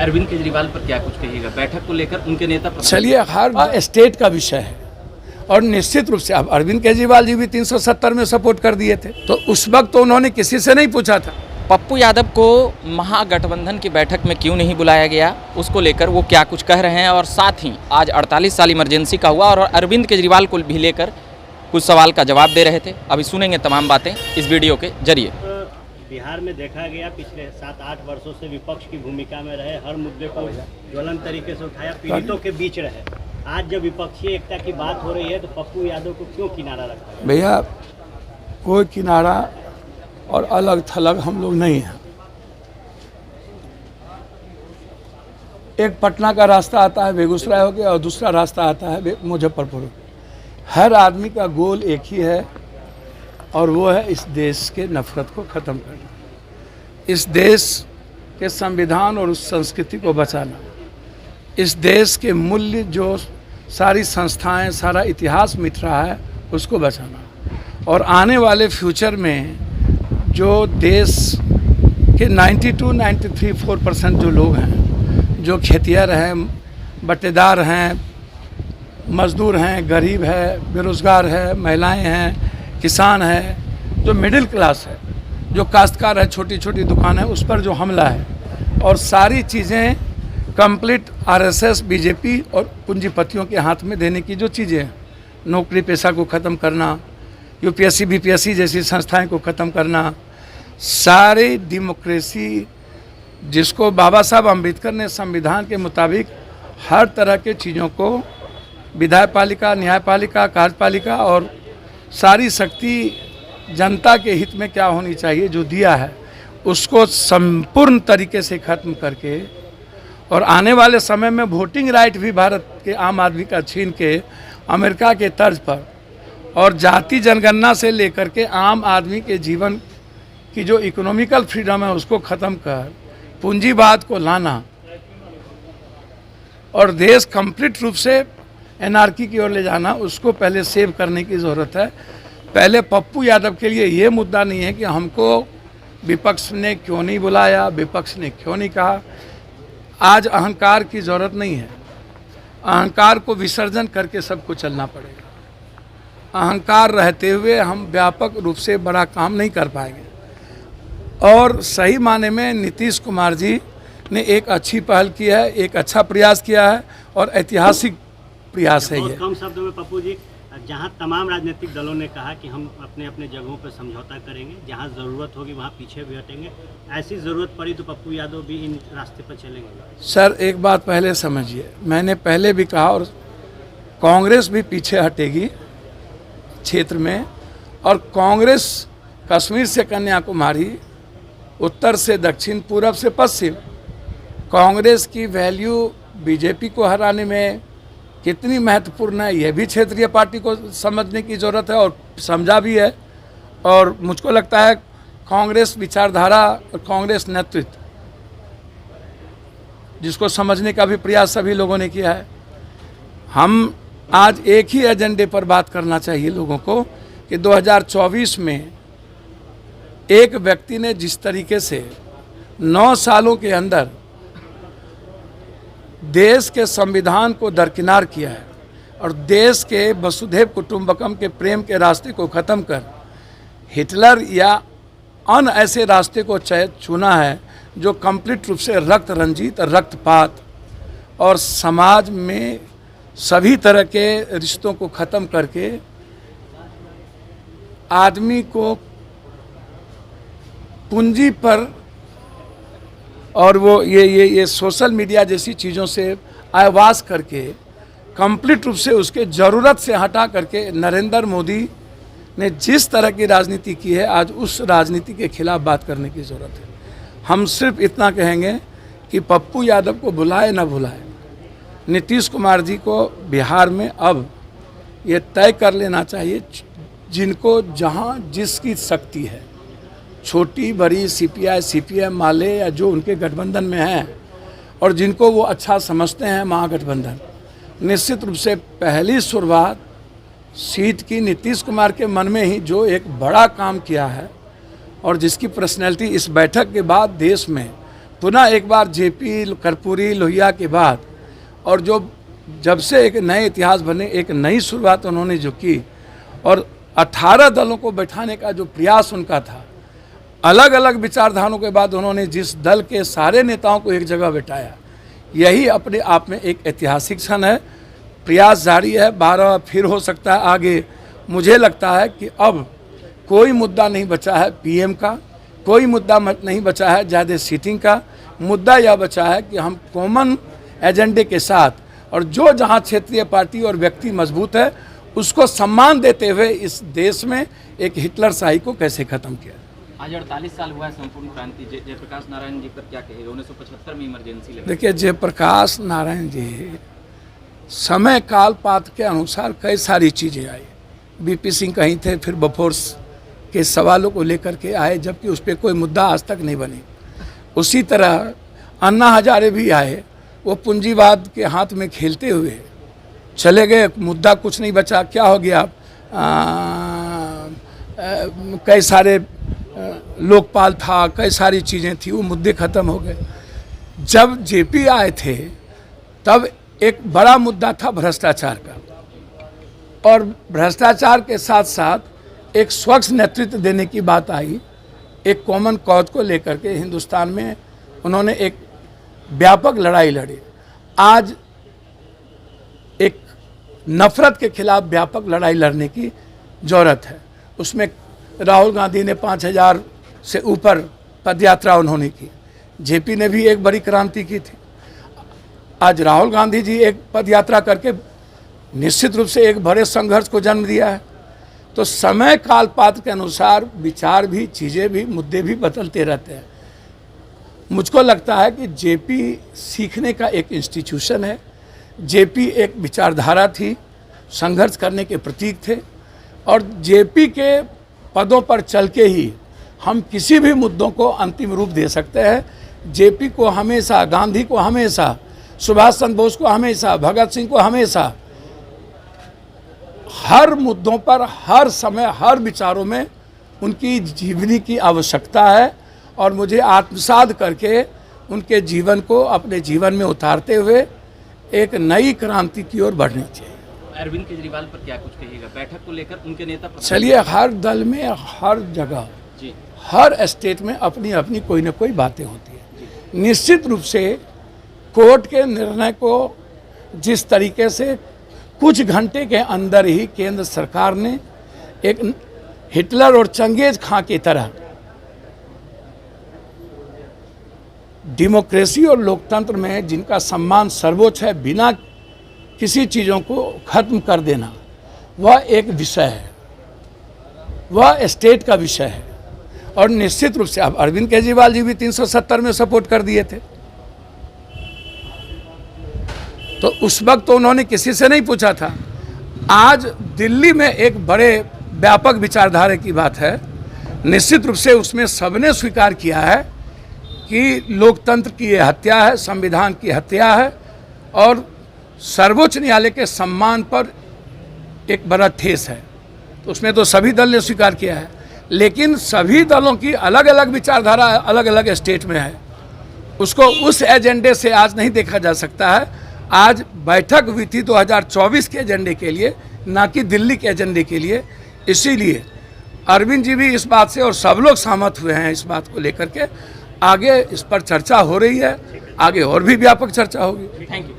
अरविंद केजरीवाल पर क्या कुछ कहिएगा, बैठक को लेकर उनके नेता? चलिए, हर स्टेट का विषय है और निश्चित रूप से अब अरविंद केजरीवाल जी भी 370 में सपोर्ट कर दिए थे, तो उस वक्त तो उन्होंने किसी से नहीं पूछा था। पप्पू यादव को महागठबंधन की बैठक में क्यों नहीं बुलाया गया, उसको लेकर वो क्या कुछ कह रहे हैं, और साथ ही आज 48 साल इमरजेंसी का हुआ और अरविंद केजरीवाल को भी लेकर कुछ सवाल का जवाब दे रहे थे। अभी सुनेंगे तमाम बातें इस वीडियो के जरिए। बिहार में देखा गया पिछले 7-8 वर्षों से विपक्ष की भूमिका में रहे, हर मुद्दे को ज्वलंत तरीके से उठाया, पीड़ितों के बीच रहे। आज जब विपक्षी एकता की बात हो रही है तो पप्पू यादव को क्यों किनारा रखा है? भैया, कोई किनारा और अलग थलग हम लोग नहीं हैं। एक पटना का रास्ता आता है बेगूसराय हो गया और दूसरा रास्ता आता है मुजफ्फरपुर। हर आदमी का गोल एक ही है और वो है इस देश के नफरत को ख़त्म करना, इस देश के संविधान और उस संस्कृति को बचाना, इस देश के मूल्य जो सारी संस्थाएं, सारा इतिहास मिट रहा है उसको बचाना, और आने वाले फ्यूचर में जो देश के 92-93% जो लोग हैं, जो खेतिहर हैं, बटेदार हैं, मजदूर हैं, गरीब है, बेरोज़गार है, महिलाएं हैं, किसान है, जो मिडिल क्लास है, जो काश्तकार है, छोटी छोटी दुकान है, उस पर जो हमला है, और सारी चीज़ें कंप्लीट आरएसएस, बीजेपी और पूंजीपतियों के हाथ में देने की जो चीज़ें हैं, नौकरी पेशा को ख़त्म करना, यूपीएससी बीपीएससी जैसी संस्थाएं को ख़त्म करना, सारी डेमोक्रेसी जिसको बाबा साहब अम्बेडकर ने संविधान के मुताबिक हर तरह के चीज़ों को, विधायपालिका, न्यायपालिका, कार्यपालिका और सारी शक्ति जनता के हित में क्या होनी चाहिए जो दिया है, उसको संपूर्ण तरीके से ख़त्म करके, और आने वाले समय में वोटिंग राइट भी भारत के आम आदमी का छीन के अमेरिका के तर्ज पर, और जाति जनगणना से लेकर के आम आदमी के जीवन की जो इकोनॉमिकल फ्रीडम है उसको ख़त्म कर पूंजीवाद को लाना, और देश कंप्लीट रूप से एनआरकी की ओर ले जाना, उसको पहले सेव करने की ज़रूरत है। पहले पप्पू यादव के लिए ये मुद्दा नहीं है कि हमको विपक्ष ने क्यों नहीं बुलाया, विपक्ष ने क्यों नहीं कहा। आज अहंकार की ज़रूरत नहीं है, अहंकार को विसर्जन करके सबको चलना पड़ेगा। अहंकार रहते हुए हम व्यापक रूप से बड़ा काम नहीं कर पाएंगे, और सही माने में नीतीश कुमार जी ने एक अच्छी पहल की है, एक अच्छा प्रयास किया है और ऐतिहासिक प्रयास है ये। कम शब्दों में पप्पू जी, जहां तमाम राजनीतिक दलों ने कहा कि हम अपने अपने जगहों पर समझौता करेंगे, जहां ज़रूरत होगी वहां पीछे भी हटेंगे, ऐसी ज़रूरत पड़ी तो पप्पू यादव भी इन रास्ते पर चलेंगे? सर, एक बात पहले समझिए, मैंने पहले भी कहा, और कांग्रेस भी पीछे हटेगी क्षेत्र में, और कांग्रेस कश्मीर से कन्याकुमारी, उत्तर से दक्षिण, पूरब से पश्चिम, कांग्रेस की वैल्यू बीजेपी को हराने में कितनी महत्वपूर्ण है, यह भी क्षेत्रीय पार्टी को समझने की ज़रूरत है, और समझा भी है। और मुझको लगता है कांग्रेस विचारधारा और कांग्रेस नेतृत्व, जिसको समझने का भी प्रयास सभी लोगों ने किया है। हम आज एक ही एजेंडे पर बात करना चाहिए लोगों को कि 2024 में एक व्यक्ति ने जिस तरीके से 9 सालों के अंदर देश के संविधान को दरकिनार किया है, और देश के वसुधैव कुटुंबकम के प्रेम के रास्ते को ख़त्म कर हिटलर या अन्य ऐसे रास्ते को चुना है जो कंप्लीट रूप से रक्त रंजित, रक्तपात और समाज में सभी तरह के रिश्तों को ख़त्म करके आदमी को पूंजी पर और वो ये सोशल मीडिया जैसी चीज़ों से आवाज़ करके कंप्लीट रूप से उसके ज़रूरत से हटा करके नरेंद्र मोदी ने जिस तरह की राजनीति की है, आज उस राजनीति के खिलाफ बात करने की ज़रूरत है। हम सिर्फ इतना कहेंगे कि पप्पू यादव को बुलाए ना बुलाए, नीतीश कुमार जी को बिहार में अब ये तय कर लेना चाहिए, जिनको जहाँ जिसकी शक्ति है, छोटी बड़ी सीपीआई, सीपीएम, माले या जो उनके गठबंधन में हैं, और जिनको वो अच्छा समझते हैं महागठबंधन, निश्चित रूप से पहली शुरुआत सीट की नीतीश कुमार के मन में ही जो एक बड़ा काम किया है, और जिसकी पर्सनैलिटी इस बैठक के बाद देश में पुनः एक बार जेपी, कर्पूरी, लोहिया के बाद और जब से एक नए इतिहास बने, एक नई शुरुआत उन्होंने जो की और 18 दलों को बैठाने का जो प्रयास उनका था, अलग अलग विचारधाराओं के बाद उन्होंने जिस दल के सारे नेताओं को एक जगह बैठाया, यही अपने आप में एक ऐतिहासिक क्षण है। प्रयास जारी है, 12 फिर हो सकता है आगे। मुझे लगता है कि अब कोई मुद्दा नहीं बचा है पीएम का, कोई मुद्दा नहीं बचा है ज़्यादा सीटिंग का। मुद्दा यह बचा है कि हम कॉमन एजेंडे के साथ और जो जहां क्षेत्रीय पार्टी और व्यक्ति मजबूत है उसको सम्मान देते हुए इस देश में एक हिटलर शाही को कैसे ख़त्म किया। आज 48 साल हुआ है संपूर्ण क्रांति। जयप्रकाश नारायण जी पर क्या कहेगा? 1975 में इमरजेंसी लगी। देखिए, जयप्रकाश नारायण जी समय काल पात्र के अनुसार कई सारी चीज़ें आई। बीपी सिंह कहीं थे, फिर बफोर्स के सवालों को लेकर के आए, जबकि उस पर कोई मुद्दा आज तक नहीं बनी। उसी तरह अन्ना हजारे भी आए, वो पूंजीवाद के हाथ में खेलते हुए चले गए, मुद्दा कुछ नहीं बचा। क्या हो गया? कई सारे लोकपाल था, कई सारी चीज़ें थी, वो मुद्दे ख़त्म हो गए। जब जेपी आए थे तब एक बड़ा मुद्दा था भ्रष्टाचार का, और भ्रष्टाचार के साथ साथ एक स्वच्छ नेतृत्व देने की बात आई। एक कॉमन कॉज को लेकर के हिंदुस्तान में उन्होंने एक व्यापक लड़ाई लड़ी। आज एक नफरत के खिलाफ व्यापक लड़ाई लड़ने की ज़रूरत है। उसमें राहुल गांधी ने 5000 से ऊपर पदयात्रा उन्होंने की, जेपी ने भी एक बड़ी क्रांति की थी। आज राहुल गांधी जी एक पदयात्रा करके निश्चित रूप से एक बड़े संघर्ष को जन्म दिया है। तो समय काल पात्र के अनुसार विचार भी, चीज़ें भी, मुद्दे भी बदलते रहते हैं। मुझको लगता है कि जेपी सीखने का एक इंस्टीट्यूशन है। जेपी एक विचारधारा थी, संघर्ष करने के प्रतीक थे, और जेपी के पदों पर चल के ही हम किसी भी मुद्दों को अंतिम रूप दे सकते हैं। जेपी को हमेशा, गांधी को हमेशा, सुभाष चंद्र बोस को हमेशा, भगत सिंह को हमेशा हर मुद्दों पर, हर समय, हर विचारों में उनकी जीवनी की आवश्यकता है, और मुझे आत्मसात करके उनके जीवन को अपने जीवन में उतारते हुए एक नई क्रांति की ओर बढ़नी चाहिए। अरविंद केजरीवाल पर क्या कुछ कहिएगा? बैठक को लेकर उनके नेता चलिए, हर दल में, हर जगह जी, हर स्टेट में अपनी अपनी कोई ना कोई बातें होती है। निश्चित रूप से कोर्ट के निर्णय को जिस तरीके से कुछ घंटे के अंदर ही केंद्र सरकार ने एक हिटलर और चंगेज खां की तरह डेमोक्रेसी और लोकतंत्र में जिनका सम्मान सर्वोच्च है, बिना किसी चीज़ों को खत्म कर देना, वह एक विषय है, वह स्टेट का विषय है। और निश्चित रूप से अब अरविंद केजरीवाल जी भी 370 में सपोर्ट कर दिए थे, तो उस वक्त तो उन्होंने किसी से नहीं पूछा था। आज दिल्ली में एक बड़े व्यापक विचारधारा की बात है। निश्चित रूप से उसमें सबने स्वीकार किया है कि लोकतंत्र की ये हत्या है, संविधान की हत्या है, और सर्वोच्च न्यायालय के सम्मान पर एक बड़ा ठेस है। तो उसमें तो सभी दल ने स्वीकार किया है, लेकिन सभी दलों की अलग अलग विचारधारा अलग अलग स्टेट में है। उसको उस एजेंडे से आज नहीं देखा जा सकता है। आज बैठक हुई थी 2024 के एजेंडे के लिए, ना कि दिल्ली के एजेंडे के लिए। इसीलिए अरविंद जी भी इस बात से, और सब लोग सहमत हुए हैं इस बात को लेकर के। आगे इस पर चर्चा हो रही है, आगे और भी व्यापक चर्चा होगी। Thank you.